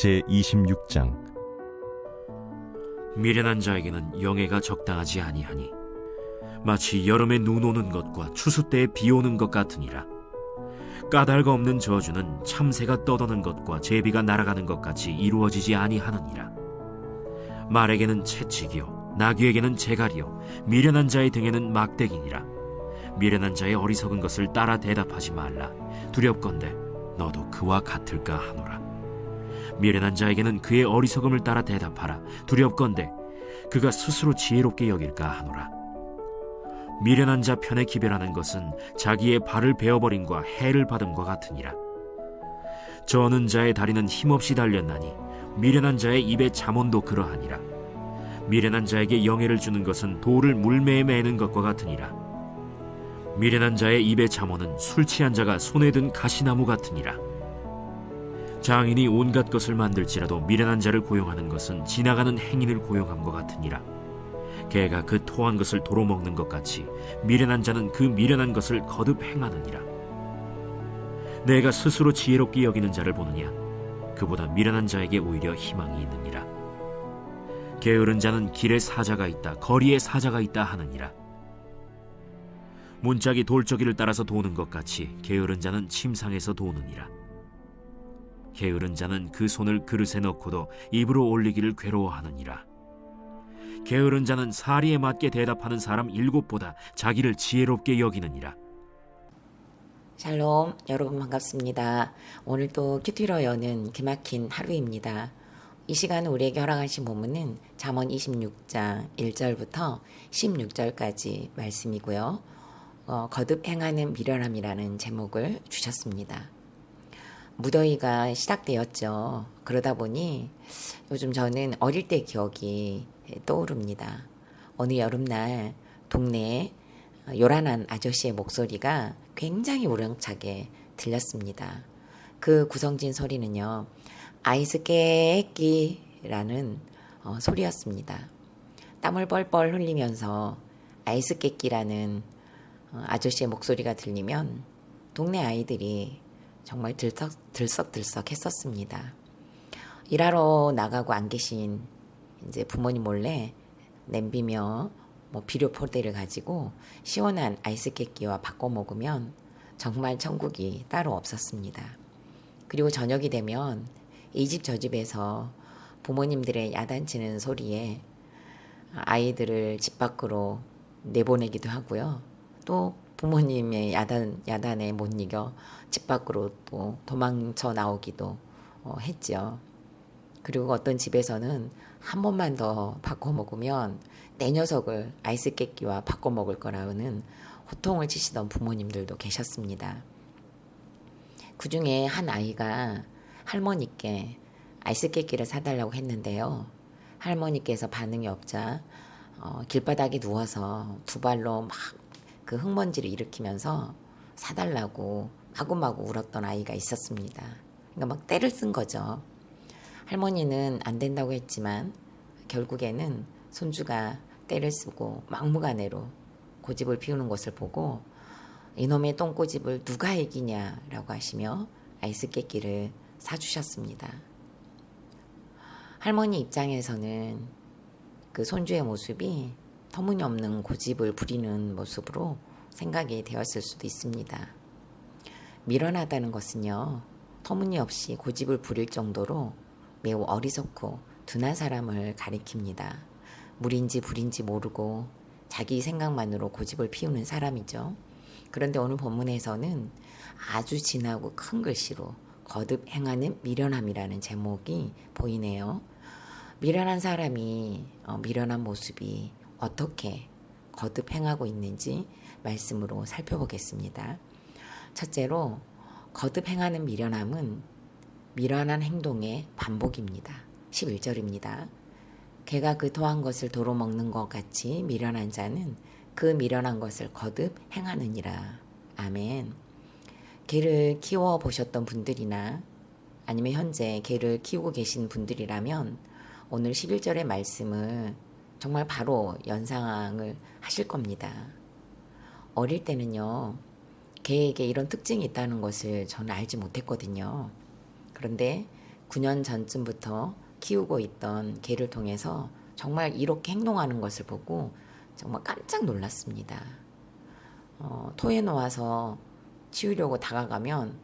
제26장. 미련한 자에게는 영예가 적당하지 아니하니 마치 여름에 눈 오는 것과 추수 때에 비 오는 것 같으니라. 까닭 없는 저주는 참새가 떠도는 것과 제비가 날아가는 것 같이 이루어지지 아니하느니라. 말에게는 채찍이요 나귀에게는 재갈이요 미련한 자의 등에는 막대기니라. 미련한 자의 어리석은 것을 따라 대답하지 말라. 두렵건대 너도 그와 같을까 하노라. 미련한 자에게는 그의 어리석음을 따라 대답하라. 두렵건대 그가 스스로 지혜롭게 여길까 하노라. 미련한 자 편에 기별하는 것은 자기의 발을 베어버림과 해를 받음과 같으니라. 저는 자의 다리는 힘없이 달렸나니 미련한 자의 입에 잠언도 그러하니라. 미련한 자에게 영예를 주는 것은 돌을 물매에 매는 것과 같으니라. 미련한 자의 입에 잠언은 술 취한 자가 손에 든 가시나무 같으니라. 장인이 온갖 것을 만들지라도 미련한 자를 고용하는 것은 지나가는 행인을 고용함과 같으니라. 개가 그 토한 것을 도로 먹는 것 같이 미련한 자는 그 미련한 것을 거듭 행하느니라. 내가 스스로 지혜롭게 여기는 자를 보느냐? 그보다 미련한 자에게 오히려 희망이 있느니라. 게으른 자는 길에 사자가 있다, 거리에 사자가 있다 하느니라. 문짝이 돌저기를 따라서 도는 것 같이 게으른 자는 침상에서 도느니라. 게으른 자는 그 손을 그릇에 넣고도 입으로 올리기를 괴로워하느니라. 게으른 자는 사리에 맞게 대답하는 사람 7보다 자기를 지혜롭게 여기느니라. 샬롬, 여러분 반갑습니다. 오늘도 큐티로 여는 기막힌 하루입니다. 이 시간은 우리에게 허락하신 본문은 잠언 26장 1절부터 16절까지 말씀이고요. 거듭 행하는 미련함이라는 제목을 주셨습니다. 무더위가 시작되었죠. 그러다 보니 요즘 저는 어릴 때 기억이 떠오릅니다. 어느 여름날 동네에 요란한 아저씨의 목소리가 굉장히 우렁차게 들렸습니다. 그 구성진 소리는요, 아이스 깨끼라는 소리였습니다. 땀을 뻘뻘 흘리면서 아이스 깨끼라는 아저씨의 목소리가 들리면 동네 아이들이 정말 들썩들썩 했었습니다. 일하러 나가고 안 계신 이제 부모님 몰래 냄비며 비료 포대를 가지고 시원한 아이스 깨끼와 바꿔 먹으면 정말 천국이 따로 없었습니다. 그리고 저녁이 되면 이 집 저 집에서 부모님들의 야단치는 소리에 아이들을 집 밖으로 내보내기도 하고요. 또 부모님의 야단에 못 이겨 집 밖으로 또 도망쳐 나오기도 했죠. 그리고 어떤 집에서는 한 번만 더 바꿔 먹으면 내 녀석을 아이스 깨끼와 바꿔 먹을 거라는 호통을 치시던 부모님들도 계셨습니다. 그 중에 한 아이가 할머니께 아이스 깨끼를 사달라고 했는데요. 할머니께서 반응이 없자 길바닥에 누워서 두 발로 막 그 흙먼지를 일으키면서 사달라고 마구마구 울었던 아이가 있었습니다. 그러니까 막 떼를 쓴 거죠. 할머니는 안 된다고 했지만 결국에는 손주가 떼를 쓰고 막무가내로 고집을 피우는 것을 보고 이놈의 똥고집을 누가 이기냐라고 하시며 아이스 깨끼를 사주셨습니다. 할머니 입장에서는 그 손주의 모습이 터무니없는 고집을 부리는 모습으로 생각이 되었을 수도 있습니다. 미련하다는 것은요, 터무니없이 고집을 부릴 정도로 매우 어리석고 둔한 사람을 가리킵니다. 물인지 불인지 모르고 자기 생각만으로 고집을 피우는 사람이죠. 그런데 오늘 본문에서는 아주 진하고 큰 글씨로 거듭 행하는 미련함이라는 제목이 보이네요. 미련한 사람이 미련한 모습이 어떻게 거듭 행하고 있는지 말씀으로 살펴보겠습니다. 첫째로 거듭 행하는 미련함은 미련한 행동의 반복입니다. 11절입니다. 개가 그 토한 것을 도로 먹는 것 같이 미련한 자는 그 미련한 것을 거듭 행하느니라. 아멘. 개를 키워보셨던 분들이나 아니면 현재 개를 키우고 계신 분들이라면 오늘 11절의 말씀을 정말 바로 연상을 하실 겁니다. 어릴 때는요, 개에게 이런 특징이 있다는 것을 저는 알지 못했거든요. 그런데 9년 전쯤부터 키우고 있던 개를 통해서 정말 이렇게 행동하는 것을 보고 정말 깜짝 놀랐습니다. 토해 놓아서 치우려고 다가가면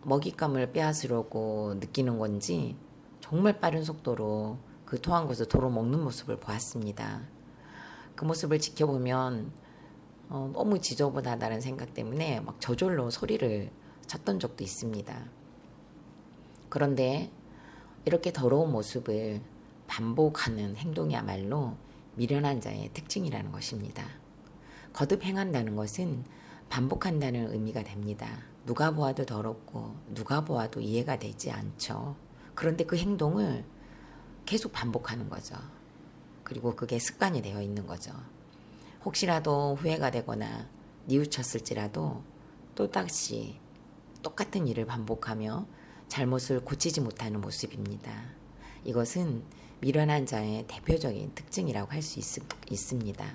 먹잇감을 빼앗으려고 느끼는 건지 정말 빠른 속도로 그 토한 것을 도로 먹는 모습을 보았습니다. 그 모습을 지켜보면 너무 지저분하다는 생각 때문에 막 저절로 소리를 쳤던 적도 있습니다. 그런데 이렇게 더러운 모습을 반복하는 행동이야말로 미련한 자의 특징이라는 것입니다. 거듭 행한다는 것은 반복한다는 의미가 됩니다. 누가 보아도 더럽고 누가 보아도 이해가 되지 않죠. 그런데 그 행동을 계속 반복하는 거죠. 그리고 그게 습관이 되어 있는 거죠. 혹시라도 후회가 되거나 뉘우쳤을지라도 또다시 똑같은 일을 반복하며 잘못을 고치지 못하는 모습입니다. 이것은 미련한 자의 대표적인 특징이라고 할 수 있습니다.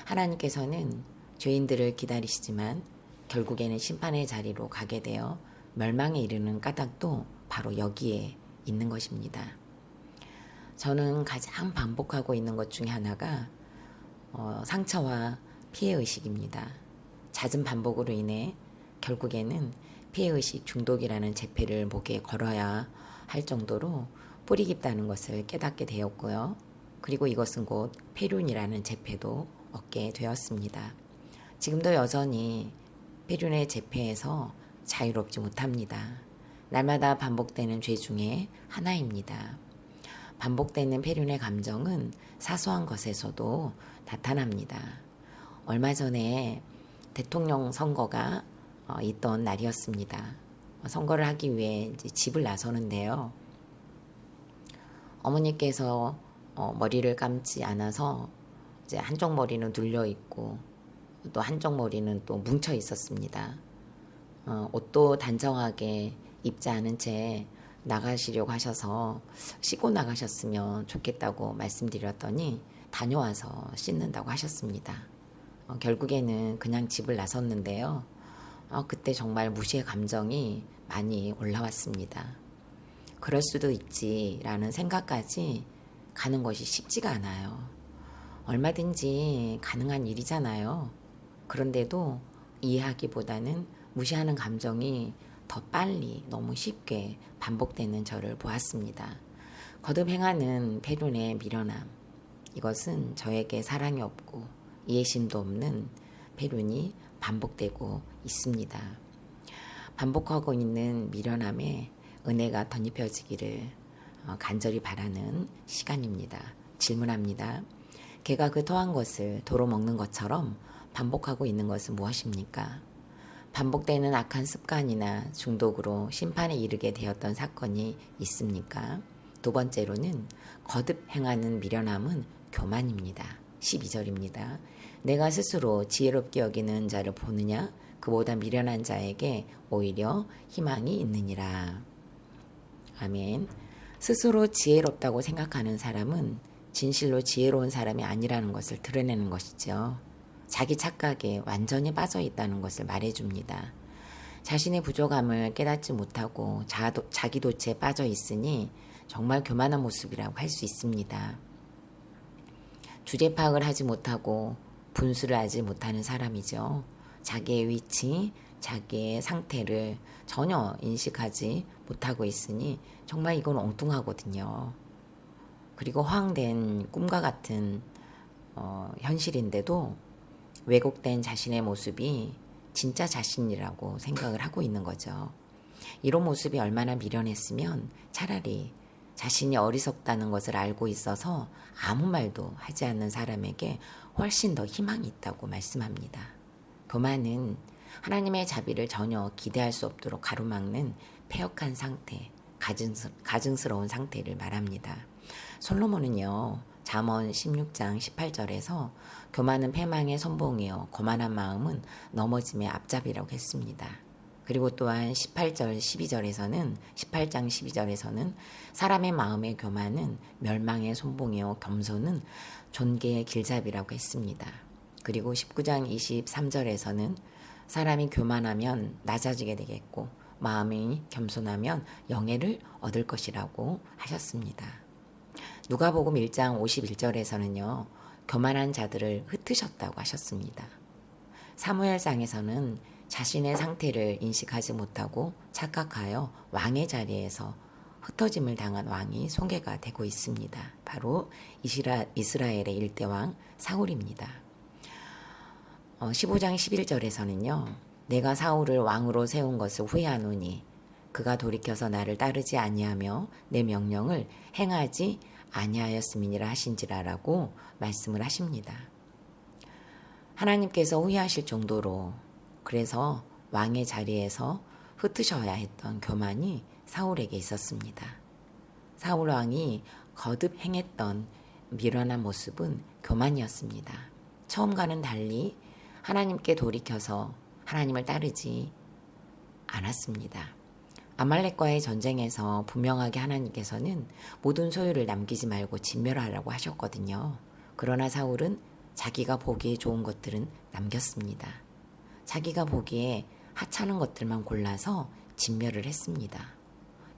하나님께서는 죄인들을 기다리시지만 결국에는 심판의 자리로 가게 되어 멸망에 이르는 까닭도 바로 여기에 있는 것입니다. 저는 가장 반복하고 있는 것 중에 하나가 상처와 피해의식입니다. 잦은 반복으로 인해 결국에는 피해의식 중독이라는 재패를 목에 걸어야 할 정도로 뿌리 깊다는 것을 깨닫게 되었고요. 그리고 이것은 곧 폐륜이라는 재패도 얻게 되었습니다. 지금도 여전히 폐륜의 재패에서 자유롭지 못합니다. 날마다 반복되는 죄 중에 하나입니다. 반복되는 폐륜의 감정은 사소한 것에서도 나타납니다. 얼마 전에 대통령 선거가 있던 날이었습니다. 선거를 하기 위해 이제 집을 나서는데요. 어머니께서 머리를 감지 않아서 이제 한쪽 머리는 눌려 있고 또 한쪽 머리는 또 뭉쳐 있었습니다. 옷도 단정하게 입지 않은 채 나가시려고 하셔서 씻고 나가셨으면 좋겠다고 말씀드렸더니 다녀와서 씻는다고 하셨습니다. 결국에는 그냥 집을 나섰는데요. 그때 정말 무시의 감정이 많이 올라왔습니다. 그럴 수도 있지라는 생각까지 가는 것이 쉽지가 않아요. 얼마든지 가능한 일이잖아요. 그런데도 이해하기보다는 무시하는 감정이 더 빨리 너무 쉽게 반복되는 저를 보았습니다. 거듭 행하는 폐륜의 미련함, 이것은 저에게 사랑이 없고 이해심도 없는 폐륜이 반복되고 있습니다. 반복하고 있는 미련함에 은혜가 덧입혀지기를 간절히 바라는 시간입니다. 질문합니다. 개가 그 토한 것을 도로 먹는 것처럼 반복하고 있는 것은 무엇입니까? 반복되는 악한 습관이나 중독으로 심판에 이르게 되었던 사건이 있습니까? 두 번째로는 거듭 행하는 미련함은 교만입니다. 12절입니다. 내가 스스로 지혜롭게 여기는 자를 보느냐? 그보다 미련한 자에게 오히려 희망이 있느니라. 아멘. 스스로 지혜롭다고 생각하는 사람은 진실로 지혜로운 사람이 아니라는 것을 드러내는 것이죠. 자기 착각에 완전히 빠져 있다는 것을 말해줍니다. 자신의 부족함을 깨닫지 못하고 자기 도취에 빠져 있으니 정말 교만한 모습이라고 할 수 있습니다. 주제 파악을 하지 못하고 분수를 하지 못하는 사람이죠. 자기의 위치, 자기의 상태를 전혀 인식하지 못하고 있으니 정말 이건 엉뚱하거든요. 그리고 허황된 꿈과 같은 현실인데도 왜곡된 자신의 모습이 진짜 자신이라고 생각을 하고 있는 거죠. 이런 모습이 얼마나 미련했으면 차라리 자신이 어리석다는 것을 알고 있어서 아무 말도 하지 않는 사람에게 훨씬 더 희망이 있다고 말씀합니다. 교만은 하나님의 자비를 전혀 기대할 수 없도록 가로막는 패역한 상태, 가증스러운 상태를 말합니다. 솔로몬은요, 잠언 16장 18절에서 교만은 패망의 선봉이요 거만한 마음은 넘어짐의 앞잡이라고 했습니다. 그리고 또한 18장 12절에서는 사람의 마음의 교만은 멸망의 선봉이요 겸손은 존귀의 길잡이라고 했습니다. 그리고 19장 23절에서는 사람이 교만하면 낮아지게 되겠고 마음이 겸손하면 영예를 얻을 것이라고 하셨습니다. 누가복음 1장 51절에서는요. 교만한 자들을 흩으셨다고 하셨습니다. 사무엘상에서는 자신의 상태를 인식하지 못하고 착각하여 왕의 자리에서 흩어짐을 당한 왕이 소개가 되고 있습니다. 바로 이스라엘의 일대왕 사울입니다. 15장 11절에서는요. 내가 사울을 왕으로 세운 것을 후회하노니 그가 돌이켜서 나를 따르지 아니하며 내 명령을 행하지 아니하였음이니라 하신지라라고 말씀을 하십니다. 하나님께서 후회하실 정도로 그래서 왕의 자리에서 흩으셔야 했던 교만이 사울에게 있었습니다. 사울 왕이 거듭 행했던 미련한 모습은 교만이었습니다. 처음과는 달리 하나님께 돌이켜서 하나님을 따르지 않았습니다. 아말렉과의 전쟁에서 분명하게 하나님께서는 모든 소유를 남기지 말고 진멸하라고 하셨거든요. 그러나 사울은 자기가 보기에 좋은 것들은 남겼습니다. 자기가 보기에 하찮은 것들만 골라서 진멸을 했습니다.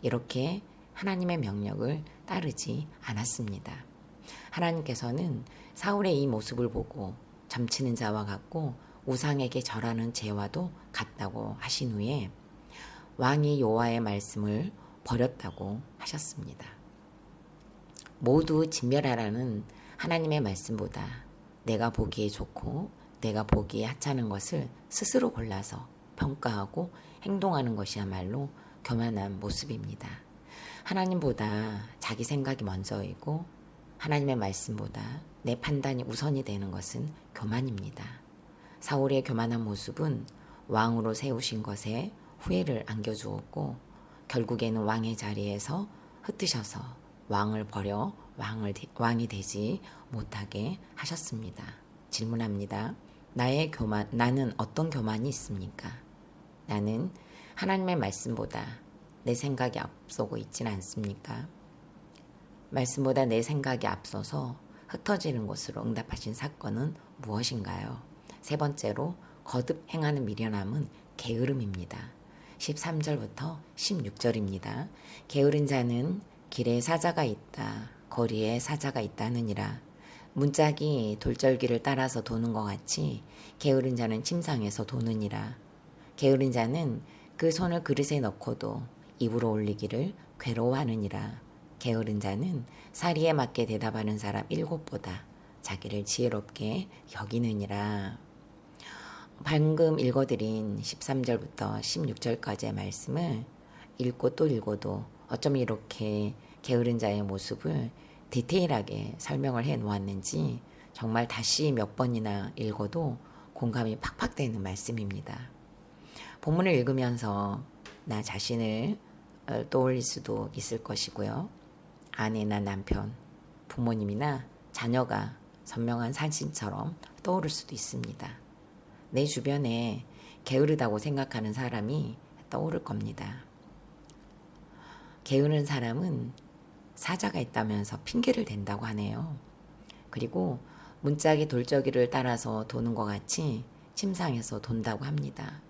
이렇게 하나님의 명령을 따르지 않았습니다. 하나님께서는 사울의 이 모습을 보고 점치는 자와 같고 우상에게 절하는 죄와도 같다고 하신 후에 왕이 여호와의 말씀을 버렸다고 하셨습니다. 모두 진멸하라는 하나님의 말씀보다 내가 보기에 좋고 내가 보기에 하찮은 것을 스스로 골라서 평가하고 행동하는 것이야말로 교만한 모습입니다. 하나님보다 자기 생각이 먼저이고 하나님의 말씀보다 내 판단이 우선이 되는 것은 교만입니다. 사울의 교만한 모습은 왕으로 세우신 것에 후회를 안겨주었고 결국에는 왕의 자리에서 흩으셔서 왕을 버려 왕이 되지 못하게 하셨습니다. 질문합니다. 나는 어떤 교만이 있습니까? 나는 하나님의 말씀보다 내 생각이 앞서고 있지는 않습니까? 말씀보다 내 생각이 앞서서 흩어지는 것으로 응답하신 사건은 무엇인가요? 세 번째로 거듭 행하는 미련함은 게으름입니다. 13절부터 16절입니다. 게으른 자는 길에 사자가 있다. 거리에 사자가 있다느니라. 문짝이 돌절기를 따라서 도는 것 같이 게으른 자는 침상에서 도느니라. 게으른 자는 그 손을 그릇에 넣고도 입으로 올리기를 괴로워하느니라. 게으른 자는 사리에 맞게 대답하는 사람 7보다 자기를 지혜롭게 여기느니라. 방금 읽어드린 13절부터 16절까지의 말씀을 읽고 또 읽어도 어쩜 이렇게 게으른 자의 모습을 디테일하게 설명을 해 놓았는지 정말 다시 몇 번이나 읽어도 공감이 팍팍 되는 말씀입니다. 본문을 읽으면서 나 자신을 떠올릴 수도 있을 것이고요. 아내나 남편, 부모님이나 자녀가 선명한 사진처럼 떠오를 수도 있습니다. 내 주변에 게으르다고 생각하는 사람이 떠오를 겁니다. 게으른 사람은 사자가 있다면서 핑계를 댄다고 하네요. 그리고 문짝이 돌저기를 따라서 도는 것 같이 침상에서 돈다고 합니다.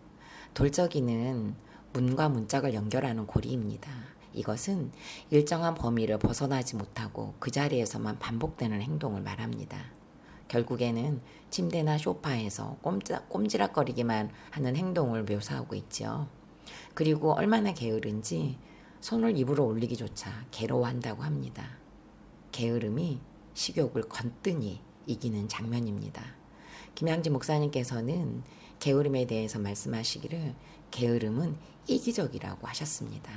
돌저기는 문과 문짝을 연결하는 고리입니다. 이것은 일정한 범위를 벗어나지 못하고 그 자리에서만 반복되는 행동을 말합니다. 결국에는 침대나 소파에서 꼼지락거리기만 하는 행동을 묘사하고 있죠. 그리고 얼마나 게으른지 손을 입으로 올리기조차 괴로워한다고 합니다. 게으름이 식욕을 건뜬히 이기는 장면입니다. 김양지 목사님께서는 게으름에 대해서 말씀하시기를 게으름은 이기적이라고 하셨습니다.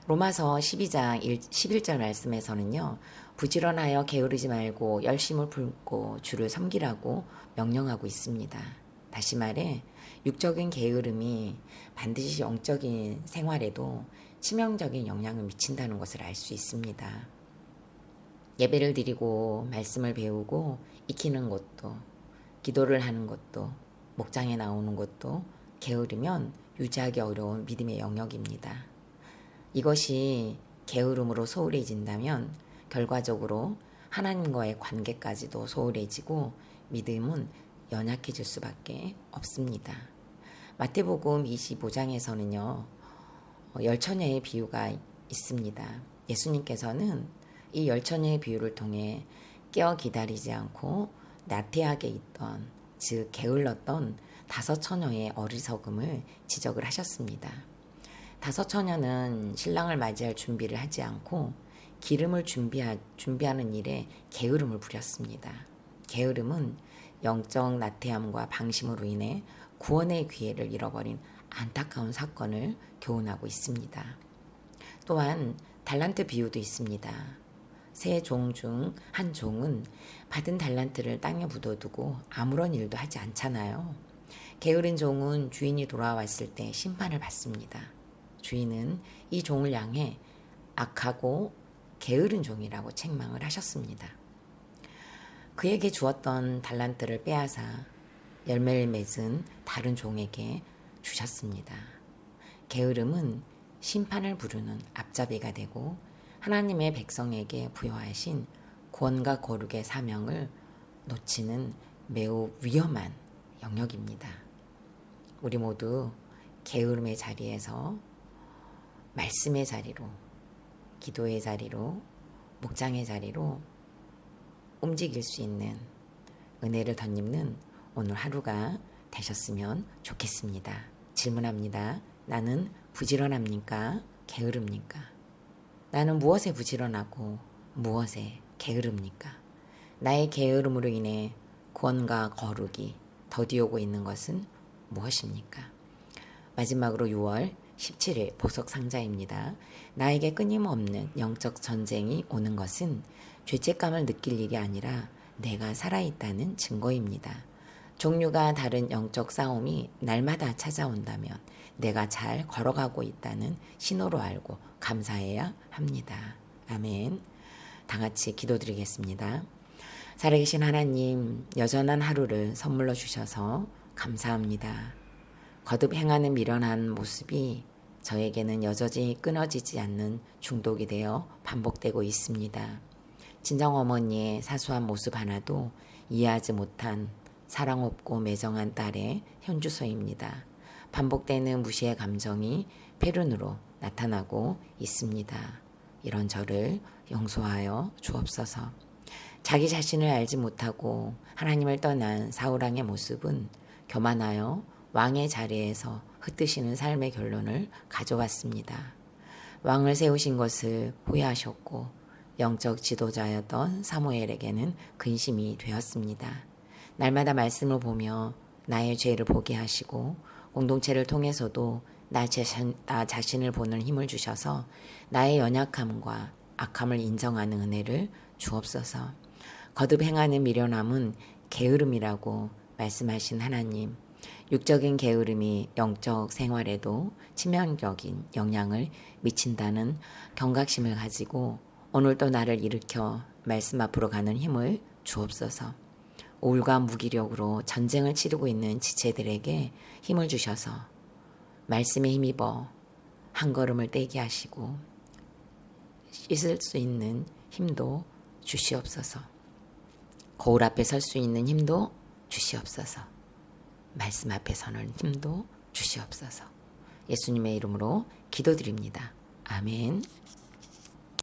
로마서 12장 11절 말씀에서는요. 부지런하여 게으르지 말고 열심을 품고 주를 섬기라고 명령하고 있습니다. 다시 말해 육적인 게으름이 반드시 영적인 생활에도 치명적인 영향을 미친다는 것을 알 수 있습니다. 예배를 드리고 말씀을 배우고 익히는 것도 기도를 하는 것도 목장에 나오는 것도 게으르면 유지하기 어려운 믿음의 영역입니다. 이것이 게으름으로 소홀해진다면 결과적으로 하나님과의 관계까지도 소홀해지고 믿음은 연약해질 수밖에 없습니다. 마태복음 25장에서는요. 열처녀의 비유가 있습니다. 예수님께서는 이 열처녀의 비유를 통해 깨어 기다리지 않고 나태하게 있던, 즉 게을렀던 5처녀의 어리석음을 지적을 하셨습니다. 5처녀는 신랑을 맞이할 준비를 하지 않고 기름을 준비하는 일에 게으름을 부렸습니다. 게으름은 영적 나태함과 방심으로 인해 구원의 기회를 잃어버린 안타까운 사건을 교훈하고 있습니다. 또한 달란트 비유도 있습니다. 세 종 중 한 종은 받은 달란트를 땅에 묻어두고 아무런 일도 하지 않잖아요. 게으른 종은 주인이 돌아왔을 때 심판을 받습니다. 주인은 이 종을 향해 악하고 게으른 종이라고 책망을 하셨습니다. 그에게 주었던 달란트를 빼앗아 열매를 맺은 다른 종에게 주셨습니다. 게으름은 심판을 부르는 앞잡이가 되고 하나님의 백성에게 부여하신 구원과 거룩의 사명을 놓치는 매우 위험한 영역입니다. 우리 모두 게으름의 자리에서 말씀의 자리로, 기도의 자리로, 묵장의 자리로 움직일 수 있는 은혜를 덧입는 오늘 하루가 되셨으면 좋겠습니다. 질문합니다. 나는 부지런합니까? 게으릅니까? 나는 무엇에 부지런하고 무엇에 게으릅니까? 나의 게으름으로 인해 구원과 거룩이 더디오고 있는 것은 무엇입니까? 마지막으로 6월 17일 보석 상자입니다. 나에게 끊임없는 영적 전쟁이 오는 것은 죄책감을 느낄 일이 아니라 내가 살아있다는 증거입니다. 종류가 다른 영적 싸움이 날마다 찾아온다면 내가 잘 걸어가고 있다는 신호로 알고 감사해야 합니다. 아멘. 다 같이 기도드리겠습니다. 살아계신 하나님, 여전한 하루를 선물로 주셔서 감사합니다. 거듭 행하는 미련한 모습이 저에게는 여전히 끊어지지 않는 중독이 되어 반복되고 있습니다. 친정어머니의 사소한 모습 하나도 이해하지 못한 사랑 없고 매정한 딸의 현주소입니다. 반복되는 무시의 감정이 패륜으로 나타나고 있습니다. 이런 저를 용서하여 주옵소서. 자기 자신을 알지 못하고 하나님을 떠난 사울왕의 모습은 교만하여 왕의 자리에서 흩으시는 삶의 결론을 가져왔습니다. 왕을 세우신 것을 후회하셨고 영적 지도자였던 사무엘에게는 근심이 되었습니다. 날마다 말씀을 보며 나의 죄를 보게 하시고 공동체를 통해서도 나 자신을 보는 힘을 주셔서 나의 연약함과 악함을 인정하는 은혜를 주옵소서. 거듭 행하는 미련함은 게으름이라고 말씀하신 하나님, 육적인 게으름이 영적 생활에도 치명적인 영향을 미친다는 경각심을 가지고 오늘도 나를 일으켜 말씀 앞으로 가는 힘을 주옵소서. 우울과 무기력으로 전쟁을 치르고 있는 지체들에게 힘을 주셔서 말씀에 힘입어 한 걸음을 떼게 하시고 씻을 수 있는 힘도 주시옵소서. 거울 앞에 설 수 있는 힘도 주시옵소서. 말씀 앞에 서는 힘도 주시옵소서. 예수님의 이름으로 기도드립니다. 아멘.